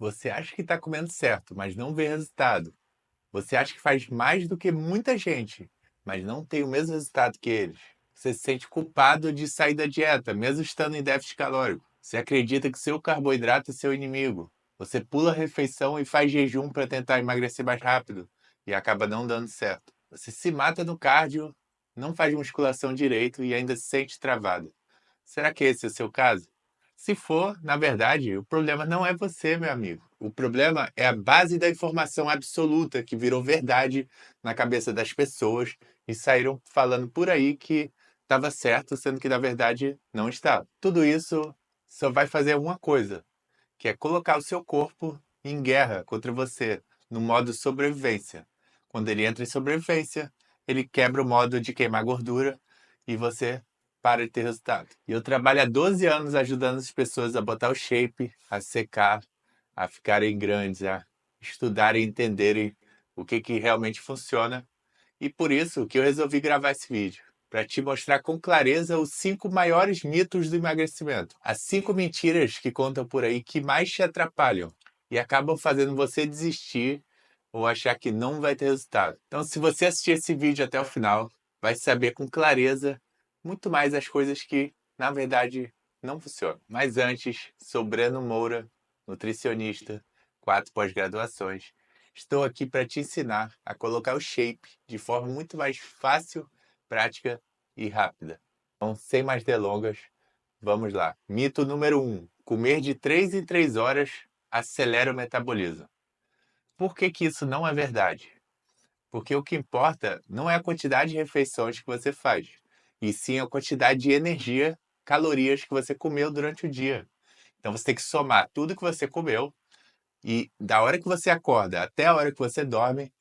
Você acha que está comendo certo, mas não vê resultado. Você acha que faz mais do que muita gente, mas não tem o mesmo resultado que eles. Você se sente culpado de sair da dieta, mesmo estando em déficit calórico. Você acredita que seu carboidrato é seu inimigo. Você pula a refeição e faz jejum para tentar emagrecer mais rápido e acaba não dando certo. Você se mata no cardio, não faz musculação direito e ainda se sente travado. Será que esse é o seu caso? Se for, na verdade, o problema não é você, meu amigo. O problema é a base da informação absoluta que virou verdade na cabeça das pessoas e saíram falando por aí que estava certo, sendo que na verdade não estava. Tudo isso só vai fazer uma coisa, que é colocar o seu corpo em guerra contra você, no modo sobrevivência. Quando ele entra em sobrevivência, ele quebra o modo de queimar gordura e você para de ter resultado. E eu trabalho há 12 anos ajudando as pessoas a botar o shape, a secar, a ficarem grandes, a estudarem e entenderem o que realmente funciona. E por isso que eu resolvi gravar esse vídeo, para te mostrar com clareza os 5 maiores mitos do emagrecimento. As 5 mentiras que contam por aí que mais te atrapalham e acabam fazendo você desistir ou achar que não vai ter resultado. Então, se você assistir esse vídeo até o final, vai saber com clareza muito mais as coisas que, na verdade, não funcionam. Mas antes, sou Breno Moura, nutricionista, 4 pós-graduações. Estou aqui para te ensinar a colocar o shape de forma muito mais fácil, prática e rápida. Então, sem mais delongas, vamos lá. Mito número 1. Comer de 3 em 3 horas acelera o metabolismo. Por que que isso não é verdade? Porque o que importa não é a quantidade de refeições que você faz, e sim a quantidade de energia, calorias que você comeu durante o dia. Então você tem que somar tudo que você comeu e da hora que você acorda até a hora que você dorme,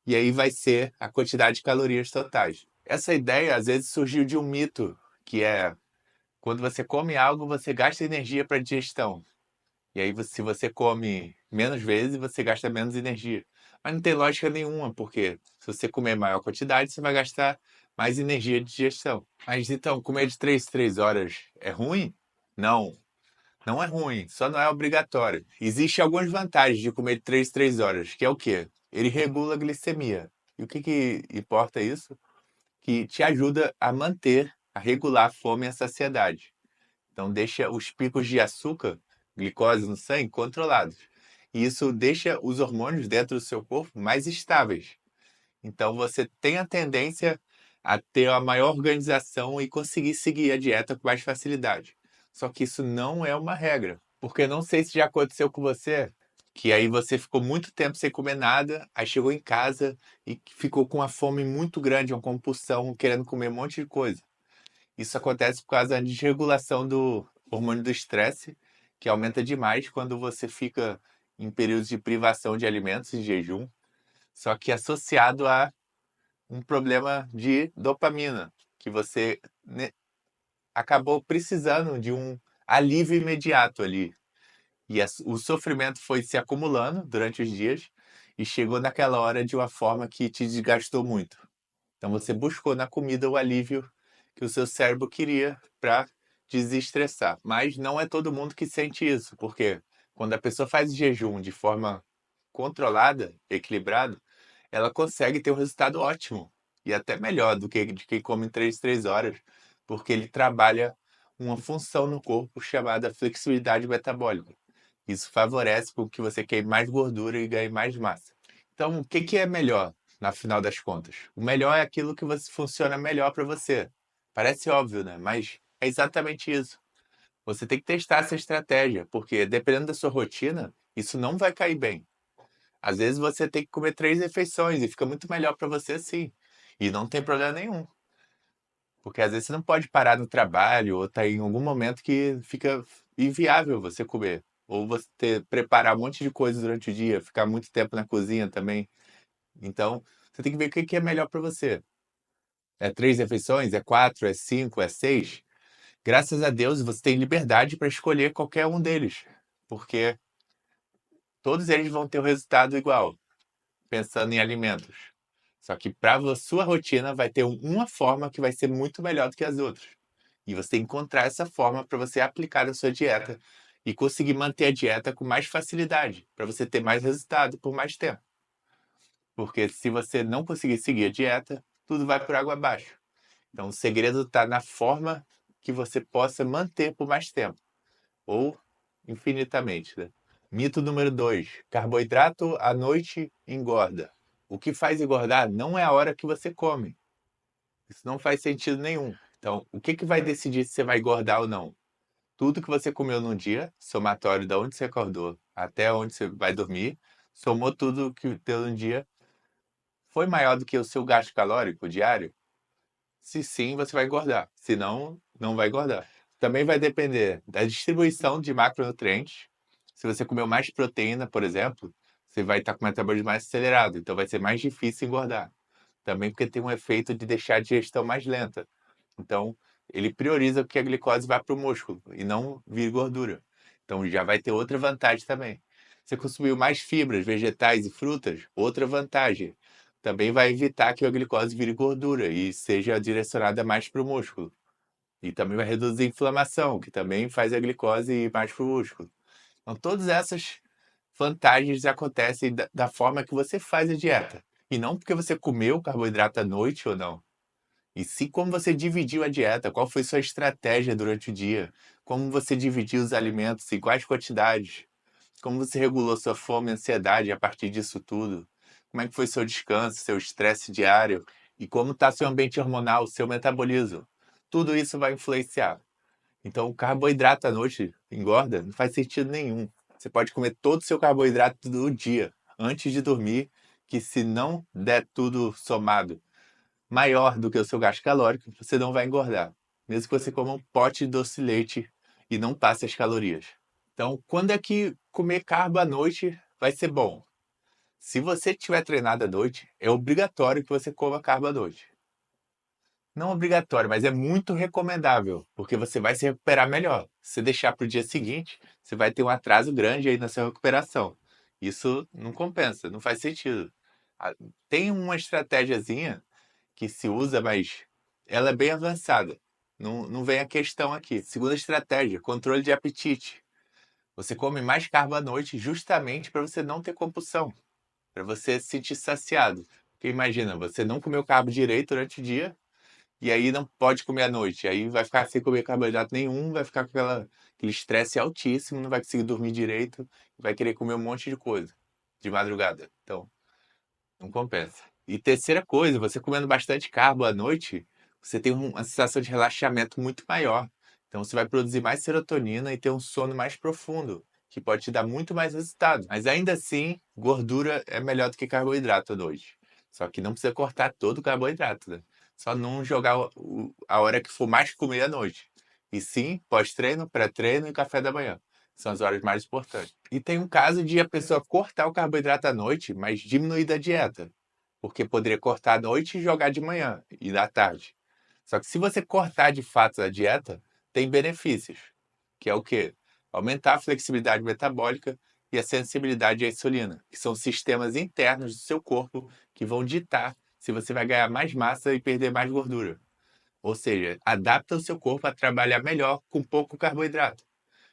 e aí vai ser a quantidade de calorias totais. Essa ideia às vezes surgiu de um mito, que é quando você come algo, você gasta energia para digestão. E aí, se você come menos vezes, você gasta menos energia. Mas não tem lógica nenhuma, porque se você comer maior quantidade, você vai gastar mais energia de digestão. Mas então, comer de 3 em 3 horas é ruim? Não, não é ruim, só não é obrigatório. Existem algumas vantagens de comer de 3 em 3 horas, que é o quê? Ele regula a glicemia. E o que importa isso? Que te ajuda a manter, a regular a fome e a saciedade. Então deixa os picos de açúcar, glicose no sangue, controlados. E isso deixa os hormônios dentro do seu corpo mais estáveis. Então você tem a tendência a ter a maior organização e conseguir seguir a dieta com mais facilidade. Só que isso não é uma regra, porque não sei se já aconteceu com você, que aí você ficou muito tempo sem comer nada, aí chegou em casa e ficou com uma fome muito grande, uma compulsão, querendo comer um monte de coisa. Isso acontece por causa da desregulação do hormônio do estresse, que aumenta demais quando você fica em períodos de privação de alimentos e jejum, só que associado a um problema de dopamina, que você acabou precisando de um alívio imediato ali. E o sofrimento foi se acumulando durante os dias e chegou naquela hora de uma forma que te desgastou muito. Então você buscou na comida o alívio que o seu cérebro queria para desestressar. Mas não é todo mundo que sente isso, porque quando a pessoa faz jejum de forma controlada, equilibrada, ela consegue ter um resultado ótimo e até melhor do que de quem come em 3 horas, porque ele trabalha uma função no corpo chamada flexibilidade metabólica. Isso favorece com que você queime mais gordura e ganhe mais massa. Então, o que é melhor, na final das contas? O melhor é aquilo que você funciona melhor para você. Parece óbvio, né? Mas é exatamente isso. Você tem que testar essa estratégia, porque dependendo da sua rotina, isso não vai cair bem. Às vezes você tem que comer 3 refeições e fica muito melhor para você assim. E não tem problema nenhum. Porque às vezes você não pode parar no trabalho ou tá em algum momento que fica inviável você comer. Ou você preparar um monte de coisa durante o dia, ficar muito tempo na cozinha também. Então, você tem que ver o que é melhor para você. É 3 refeições? É 4? É 5? É 6? Graças a Deus você tem liberdade para escolher qualquer um deles, porque todos eles vão ter o resultado igual, pensando em alimentos. Só que para a sua rotina vai ter uma forma que vai ser muito melhor do que as outras. E você tem que encontrar essa forma para você aplicar na sua dieta e conseguir manter a dieta com mais facilidade, para você ter mais resultado por mais tempo. Porque se você não conseguir seguir a dieta, tudo vai por água abaixo. Então o segredo está na forma que você possa manter por mais tempo, ou infinitamente, né? Mito número 2: carboidrato à noite engorda. O que faz engordar não é a hora que você come. Isso não faz sentido nenhum. Então, o que vai decidir se você vai engordar ou não? Tudo que você comeu no dia, somatório de onde você acordou até onde você vai dormir, somou tudo que deu no dia, foi maior do que o seu gasto calórico diário? Se sim, você vai engordar. Se não, não vai engordar. Também vai depender da distribuição de macronutrientes. Se você comeu mais proteína, por exemplo, você vai estar com o metabolismo mais acelerado, então vai ser mais difícil engordar. Também porque tem um efeito de deixar a digestão mais lenta. Então, ele prioriza que a glicose vá para o músculo e não vire gordura. Então, já vai ter outra vantagem também. Você consumiu mais fibras, vegetais e frutas, outra vantagem. Também vai evitar que a glicose vire gordura e seja direcionada mais para o músculo. E também vai reduzir a inflamação, que também faz a glicose ir mais para o músculo. Então, todas essas vantagens acontecem da forma que você faz a dieta. E não porque você comeu carboidrato à noite ou não. E sim como você dividiu a dieta, qual foi sua estratégia durante o dia, como você dividiu os alimentos, em quais quantidades, como você regulou sua fome e ansiedade a partir disso tudo, como é que foi seu descanso, seu estresse diário e como está seu ambiente hormonal, seu metabolismo. Tudo isso vai influenciar. Então, o carboidrato à noite engorda? Não faz sentido nenhum. Você pode comer todo o seu carboidrato do dia antes de dormir, que se não der tudo somado maior do que o seu gasto calórico, você não vai engordar. Mesmo que você coma um pote de doce de leite e não passe as calorias. Então, quando é que comer carbo à noite vai ser bom? Se você tiver treinado à noite, é obrigatório que você coma carbo à noite. Não obrigatório, mas é muito recomendável, porque você vai se recuperar melhor. Se deixar para o dia seguinte, você vai ter um atraso grande aí na sua recuperação. Isso não compensa, não faz sentido. Ah, tem uma estratégiazinha que se usa, mas ela é bem avançada. Não vem a questão aqui. Segunda estratégia, controle de apetite. Você come mais carbo à noite justamente para você não ter compulsão, para você se sentir saciado. Porque imagina, você não comeu carbo direito durante o dia e aí não pode comer à noite. Aí vai ficar sem comer carboidrato nenhum, vai ficar com aquele estresse altíssimo, não vai conseguir dormir direito, vai querer comer um monte de coisa de madrugada. Então, não compensa. E terceira coisa, você comendo bastante carbo à noite, você tem uma sensação de relaxamento muito maior. Então você vai produzir mais serotonina e ter um sono mais profundo, que pode te dar muito mais resultado. Mas ainda assim, gordura é melhor do que carboidrato à noite. Só que não precisa cortar todo o carboidrato, né? Só não jogar a hora que for mais comer à noite. E sim, pós-treino, pré-treino e café da manhã. São as horas mais importantes. E tem um caso de a pessoa cortar o carboidrato à noite, mas diminuir da dieta. Porque poderia cortar à noite e jogar de manhã e da tarde. Só que se você cortar de fato a dieta, tem benefícios. Que é o quê? Aumentar a flexibilidade metabólica e a sensibilidade à insulina, que são sistemas internos do seu corpo que vão ditar se você vai ganhar mais massa e perder mais gordura. Ou seja, adapta o seu corpo a trabalhar melhor com pouco carboidrato.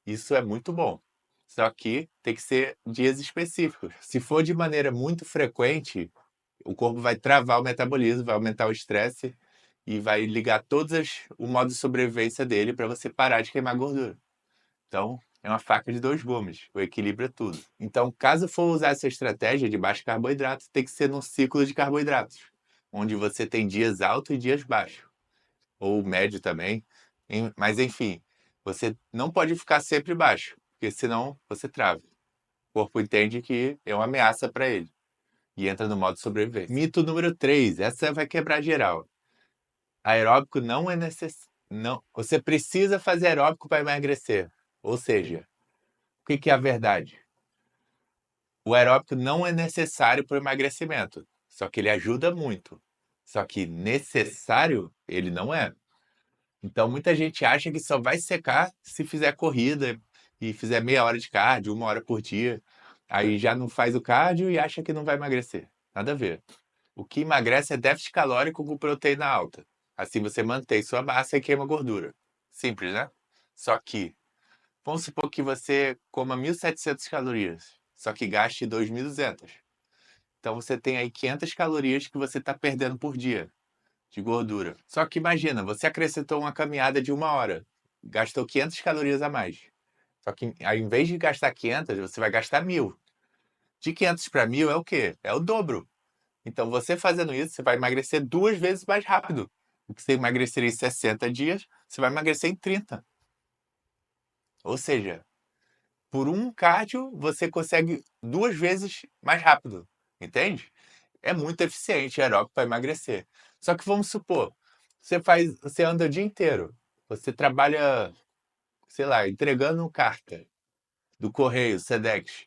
Isso é muito bom. Só que tem que ser dias específicos. Se for de maneira muito frequente, o corpo vai travar o metabolismo, vai aumentar o estresse e vai ligar o modo de sobrevivência dele para você parar de queimar gordura. Então, é uma faca de dois gumes. O equilíbrio é tudo. Então, caso for usar essa estratégia de baixo carboidrato, tem que ser num ciclo de carboidratos, onde você tem dias altos e dias baixos, ou médio também. Mas, enfim, você não pode ficar sempre baixo, porque senão você trava. O corpo entende que é uma ameaça para ele e entra no modo sobrevivência. Mito número 3, essa vai quebrar geral. Aeróbico não é necessário. Não, você precisa fazer aeróbico para emagrecer. Ou seja, o que é a verdade? O aeróbico não é necessário para o emagrecimento, só que ele ajuda muito. Só que necessário ele não é. Então muita gente acha que só vai secar se fizer corrida e fizer meia hora de cardio, 1 hora por dia. Aí já não faz o cardio e acha que não vai emagrecer. Nada a ver. O que emagrece é déficit calórico com proteína alta. Assim você mantém sua massa e queima gordura. Simples, né? Só que Vamos supor que você coma 1.700 calorias, só que gaste 2.200. Então você tem aí 500 calorias que você está perdendo por dia de gordura. Só que imagina, você acrescentou uma caminhada de 1 hora, gastou 500 calorias a mais. Só que ao invés de gastar 500, você vai gastar 1.000. De 500 para 1.000 é o quê? É o dobro. Então você fazendo isso, você vai emagrecer 2 vezes mais rápido. O que você emagreceria em 60 dias, você vai emagrecer em 30. Ou seja, por um cardio, você consegue 2 vezes mais rápido. Entende? É muito eficiente aeróbico para emagrecer. Só que vamos supor, você anda o dia inteiro, você trabalha, sei lá, entregando carta do correio, Sedex.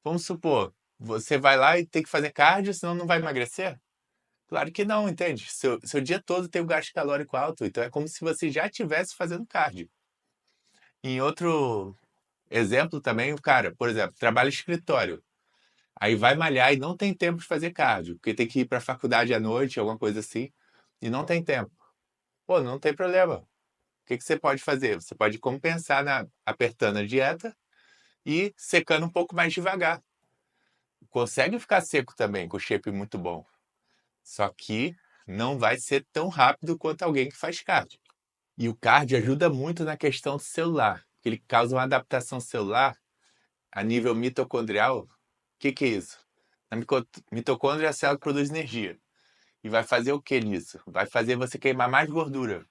Vamos supor, você vai lá e tem que fazer cardio, senão não vai emagrecer? Claro que não, entende? Seu dia todo tem um gasto calórico alto, então é como se você já estivesse fazendo cardio. Em outro exemplo também, o cara, por exemplo, trabalha em escritório. Aí vai malhar e não tem tempo de fazer cardio, porque tem que ir para a faculdade à noite, alguma coisa assim, e não tem tempo. Pô, não tem problema. O que que você pode fazer? Você pode compensar apertando a dieta e secando um pouco mais devagar. Consegue ficar seco também, com shape muito bom. Só que não vai ser tão rápido quanto alguém que faz cardio. E o cardio ajuda muito na questão do celular, porque ele causa uma adaptação celular a nível mitocondrial. O que que é isso? Na mitocôndria, a célula produz energia. E vai fazer o que nisso? Vai fazer você queimar mais gordura.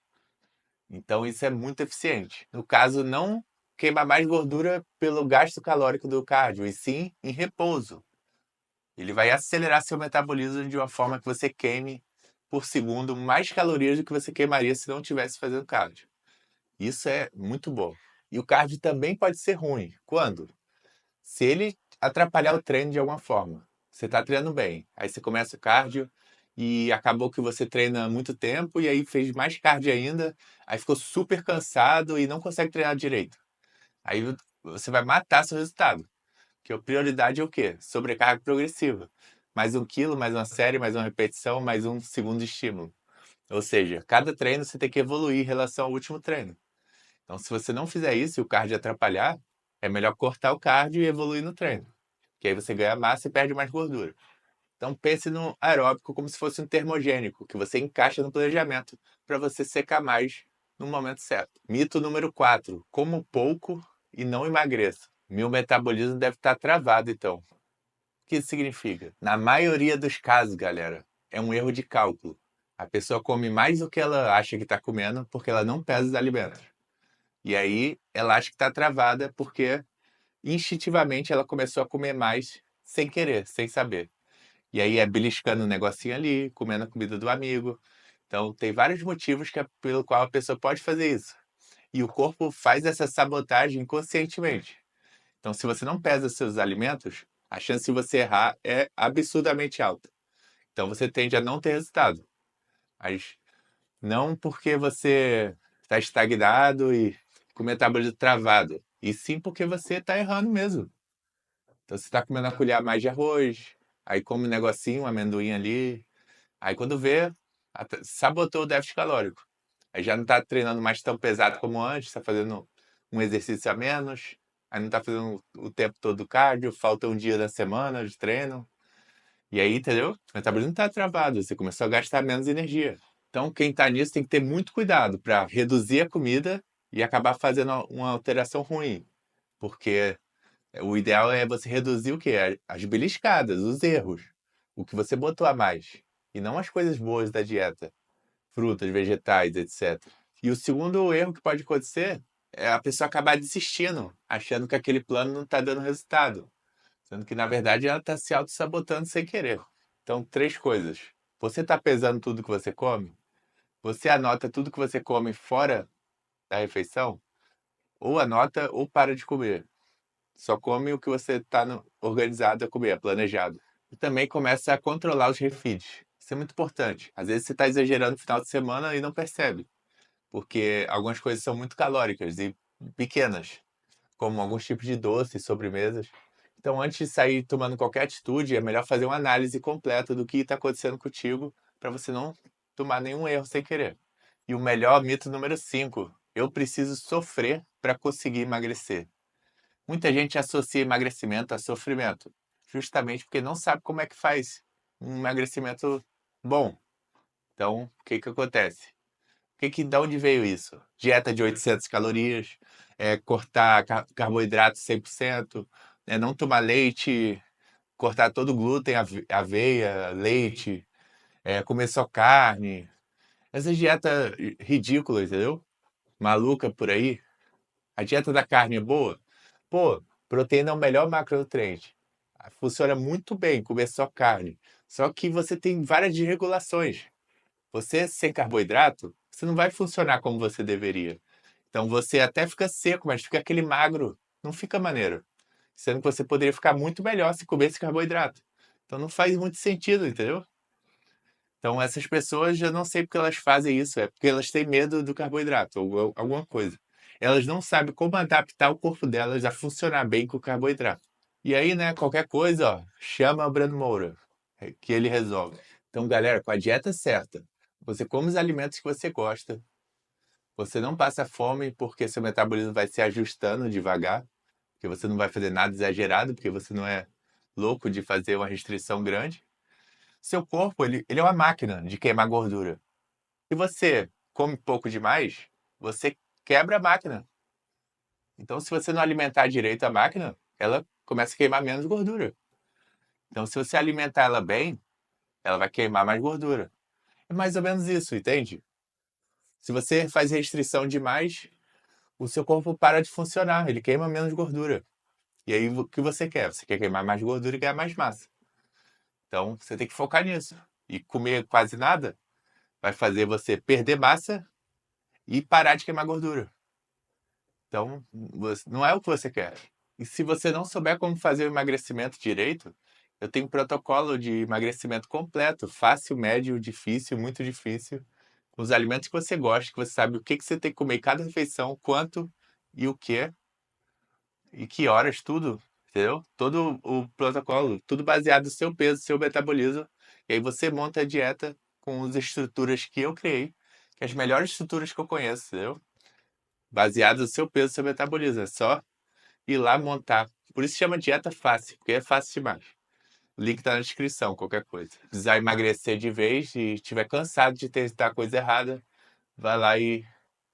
Então isso é muito eficiente. No caso, não queimar mais gordura pelo gasto calórico do cardio, e sim em repouso. Ele vai acelerar seu metabolismo de uma forma que você queime por segundo mais calorias do que você queimaria se não tivesse fazendo cardio. Isso é muito bom. E o cardio também pode ser ruim. Quando? Se ele atrapalhar o treino de alguma forma. Você está treinando bem, aí você começa o cardio e acabou que você treina muito tempo e aí fez mais cardio ainda, aí ficou super cansado e não consegue treinar direito. Aí você vai matar seu resultado. Porque a prioridade é o quê? Sobrecarga progressiva. Mais 1 quilo, mais uma série, mais uma repetição, mais um segundo estímulo. Ou seja, cada treino você tem que evoluir em relação ao último treino. Então, se você não fizer isso e o cardio atrapalhar, é melhor cortar o cardio e evoluir no treino. Que aí você ganha massa e perde mais gordura. Então, pense no aeróbico como se fosse um termogênico, que você encaixa no planejamento para você secar mais no momento certo. Mito número 4: como pouco e não emagreça. Meu metabolismo deve estar travado, então. O que isso significa? Na maioria dos casos, galera, é um erro de cálculo. A pessoa come mais do que ela acha que está comendo porque ela não pesa os alimentos. E aí ela acha que está travada porque instintivamente ela começou a comer mais sem querer, sem saber. E aí é beliscando um negocinho ali, comendo a comida do amigo. Então tem vários motivos pelo qual a pessoa pode fazer isso. E o corpo faz essa sabotagem conscientemente. Então se você não pesa seus alimentos, a chance de você errar é absurdamente alta. Então você tende a não ter resultado. Mas não porque você está estagnado e com o metabolismo travado, e sim porque você está errando mesmo. Então você está comendo uma colher a mais de arroz, aí come um negocinho, um amendoim ali, aí quando vê, sabotou o déficit calórico. Aí já não está treinando mais tão pesado como antes, está fazendo um exercício a menos, aí não está fazendo o tempo todo cardio, falta um dia da semana de treino. E aí, entendeu? O metabolismo está travado, você começou a gastar menos energia. Então, quem está nisso tem que ter muito cuidado para reduzir a comida e acabar fazendo uma alteração ruim. Porque o ideal é você reduzir o quê? As beliscadas, os erros. O que você botou a mais. E não as coisas boas da dieta. Frutas, vegetais, etc. E o segundo erro que pode acontecer é a pessoa acabar desistindo, achando que aquele plano não está dando resultado. Sendo que, na verdade, ela está se auto-sabotando sem querer. Então, 3 coisas. Você está pesando tudo que você come? Você anota tudo que você come fora da refeição? Ou anota ou para de comer. Só come o que você está organizado a comer, planejado. E também começa a controlar os refeeds. Isso é muito importante. Às vezes você está exagerando no final de semana e não percebe, porque algumas coisas são muito calóricas e pequenas, como alguns tipos de doces, sobremesas. Então, antes de sair tomando qualquer atitude, é melhor fazer uma análise completa do que está acontecendo contigo para você não tomar nenhum erro sem querer. E o melhor, mito número 5: eu preciso sofrer para conseguir emagrecer. Muita gente associa emagrecimento a sofrimento, justamente porque não sabe como é que faz um emagrecimento bom. Então, o que que acontece? Da onde veio isso? Dieta de 800 calorias, cortar carboidrato 100%, não tomar leite, cortar todo o glúten, aveia, leite, comer só carne. Essas dietas ridículas, entendeu? Maluca por aí. A dieta da carne é boa? Pô, proteína é o melhor macronutriente. Funciona muito bem comer só carne. Só que você tem várias desregulações. Você sem carboidrato, você não vai funcionar como você deveria. Então você até fica seco, mas fica aquele magro. Não fica maneiro. Sendo que você poderia ficar muito melhor se comesse carboidrato. Então não faz muito sentido, entendeu? Então essas pessoas, eu não sei porque elas fazem isso, é porque elas têm medo do carboidrato ou alguma coisa. Elas não sabem como adaptar o corpo delas a funcionar bem com o carboidrato. E aí, né, qualquer coisa, ó, chama o Brando Moura, que ele resolve. Então, galera, com a dieta certa, você come os alimentos que você gosta, você não passa fome porque seu metabolismo vai se ajustando devagar, porque você não vai fazer nada exagerado, porque você não é louco de fazer uma restrição grande. Seu corpo, ele é uma máquina de queimar gordura. Se você come pouco demais, você quebra a máquina. Então, se você não alimentar direito a máquina, ela começa a queimar menos gordura. Então, se você alimentar ela bem, ela vai queimar mais gordura. É mais ou menos isso, entende? Se você faz restrição demais, o seu corpo para de funcionar, ele queima menos gordura. E aí, o que você quer? Você quer queimar mais gordura e ganhar mais massa. Então, você tem que focar nisso. E comer quase nada vai fazer você perder massa e parar de queimar gordura. Então, não é o que você quer. E se você não souber como fazer o emagrecimento direito, eu tenho um protocolo de emagrecimento completo, fácil, médio, difícil, muito difícil, com os alimentos que você gosta, que você sabe o que que você tem que comer em cada refeição, quanto e o que, e que horas, tudo, entendeu? Todo o protocolo, tudo baseado no seu peso, seu metabolismo. E aí você monta a dieta com as estruturas que eu criei, que é as melhores estruturas que eu conheço, entendeu? Baseado no seu peso, seu metabolismo. É só ir lá montar. Por isso chama dieta fácil, porque é fácil demais. O link tá na descrição, qualquer coisa. Se precisar emagrecer de vez e estiver cansado de tentar coisa errada, vai lá e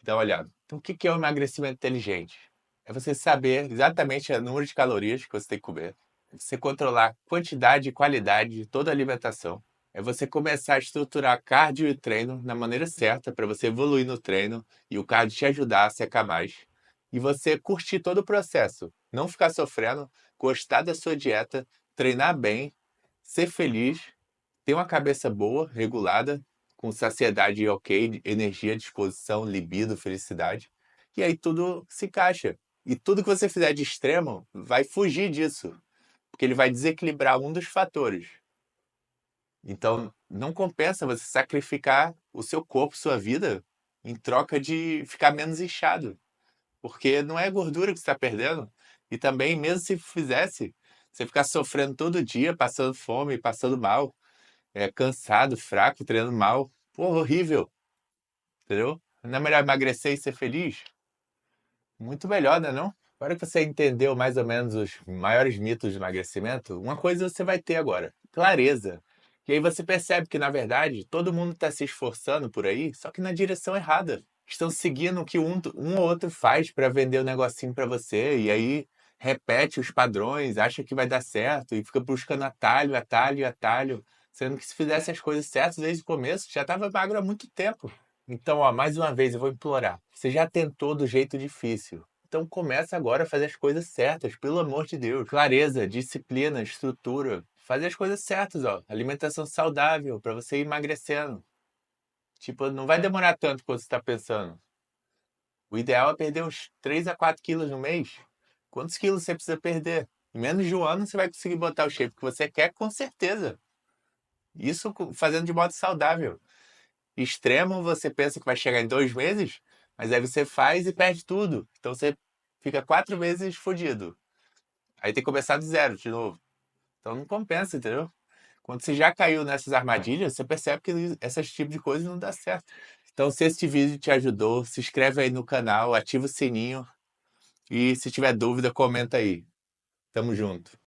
dá uma olhada. Então, o que que é o emagrecimento inteligente? É você saber exatamente o número de calorias que você tem que comer. É você controlar a quantidade e qualidade de toda a alimentação. É você começar a estruturar cardio e treino na maneira certa para você evoluir no treino e o cardio te ajudar a secar mais. E você curtir todo o processo. Não ficar sofrendo, gostar da sua dieta, treinar bem, ser feliz, ter uma cabeça boa, regulada, com saciedade ok, energia, disposição, libido, felicidade. E aí tudo se encaixa. E tudo que você fizer de extremo vai fugir disso, porque ele vai desequilibrar um dos fatores. Então, não compensa você sacrificar o seu corpo, sua vida, em troca de ficar menos inchado, porque não é gordura que você está perdendo. E também, mesmo se fizesse, você ficar sofrendo todo dia, passando fome, passando mal, cansado, fraco, treinando mal, pô, horrível, entendeu? Não é melhor emagrecer e ser feliz? Muito melhor, né, não? Agora que você entendeu mais ou menos os maiores mitos de emagrecimento, uma coisa você vai ter agora: clareza. E aí você percebe que, na verdade, todo mundo está se esforçando por aí, só que na direção errada. Estão seguindo o que um ou outro faz para vender o negocinho para você, e aí repete os padrões, acha que vai dar certo, e fica buscando atalho, atalho, atalho, sendo que se fizesse as coisas certas desde o começo, já estava magro há muito tempo. Então, ó, mais uma vez eu vou implorar. Você já tentou do jeito difícil. Então começa agora a fazer as coisas certas, pelo amor de Deus. Clareza, disciplina, estrutura. Fazer as coisas certas, ó. Alimentação saudável para você ir emagrecendo. Tipo, não vai demorar tanto quanto você está pensando. O ideal é perder uns 3 a 4 quilos no mês. Quantos quilos você precisa perder? Em menos de um ano você vai conseguir botar o shape que você quer, com certeza. Isso fazendo de modo saudável. Extremo, você pensa que vai chegar em 2 meses, mas aí você faz e perde tudo. Então você fica 4 meses fodido. Aí tem que começar do zero de novo. Então não compensa, entendeu? Quando você já caiu nessas armadilhas, você percebe que esses tipos de coisas não dá certo. Então, se esse vídeo te ajudou, se inscreve aí no canal, ativa o sininho E se tiver dúvida, comenta aí. Tamo junto.